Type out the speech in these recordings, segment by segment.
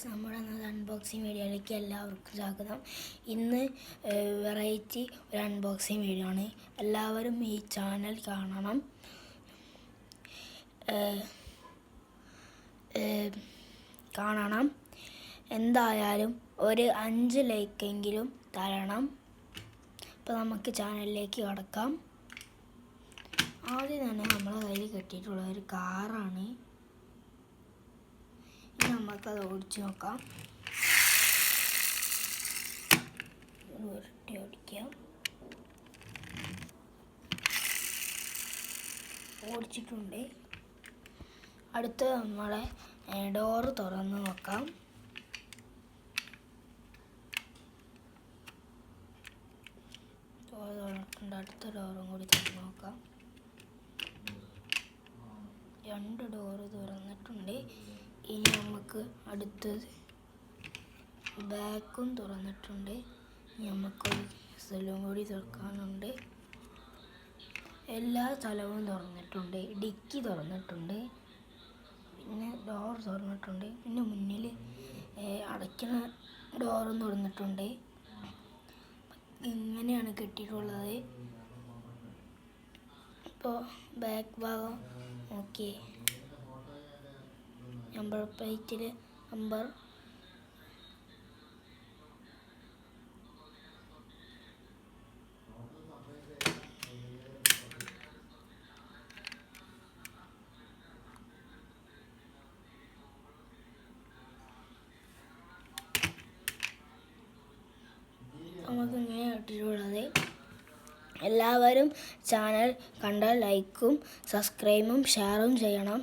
Guys, നമ്മുടെ unboxing വീഡിയോയിലേക്ക് എല്ലാവർക്കും സ്വാഗതം. ഇന്ന് വെറൈറ്റി ഒരു അൺബോക്സിങ് വീഡിയോ ആണ്. എല്ലാവരും ഈ ചാനൽ കാണണം. എന്തായാലും ഒരു 5 ലൈക്കെങ്കിലും തരണം. അപ്പോൾ നമുക്ക് ചാനലിലേക്ക് കടക്കാം. ആദ്യം തന്നെ നമ്മളെ കയ്യിൽ കിട്ടിയിട്ടുള്ള ഒരു കാറാണ്. നമുക്കത് ഓടിച്ച് നോക്കാം. ഉരുട്ടി ഓടിക്കാം. ഓടിച്ചിട്ടുണ്ട്. അടുത്ത് നമ്മളെ ഡോറ് തുറന്ന് നോക്കാം. ഡോറ് തുറന്നിട്ടുണ്ട്. അടുത്ത ഡോറും കൂടി തുറന്ന് നോക്കാം. 2 ഡോറ് തുറന്നിട്ടുണ്ട്. ഇനി നമുക്ക് അടുത്തത് ബാക്കും തുറന്നിട്ടുണ്ട്. നമുക്കൊരു സ്ഥലവും കൂടി തുറക്കാനുണ്ട്. എല്ലാ സ്ഥലവും തുറന്നിട്ടുണ്ട്. ഡിക്കി തുറന്നിട്ടുണ്ട്. പിന്നെ ഡോർ തുറന്നിട്ടുണ്ട്. പിന്നെ മുന്നിൽ അടയ്ക്കുന്ന ഡോറും തുറന്നിട്ടുണ്ട്. ഇങ്ങനെയാണ് കിട്ടിയിട്ടുള്ളത്. ഇപ്പോൾ ബാക്ക് ഭാഗം ഓക്കെ. നമ്പർ പ്ലേറ്റിൽ നമ്പർ നമുക്ക് ഇങ്ങനെ കിട്ടിയിട്ടുള്ളത്. എല്ലാവരും ചാനൽ കണ്ടാൽ ലൈക്കും സബ്സ്ക്രൈബും ഷെയറും ചെയ്യണം.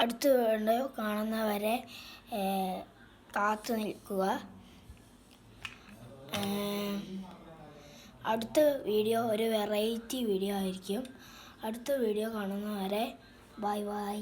അടുത്ത വീഡിയോ കാണുന്നവരെ കാത്തു നിൽക്കുക. അടുത്ത വീഡിയോ ഒരു വെറൈറ്റി വീഡിയോ ആയിരിക്കും. അടുത്ത വീഡിയോ കാണുന്നവരെ ബൈ ബൈ.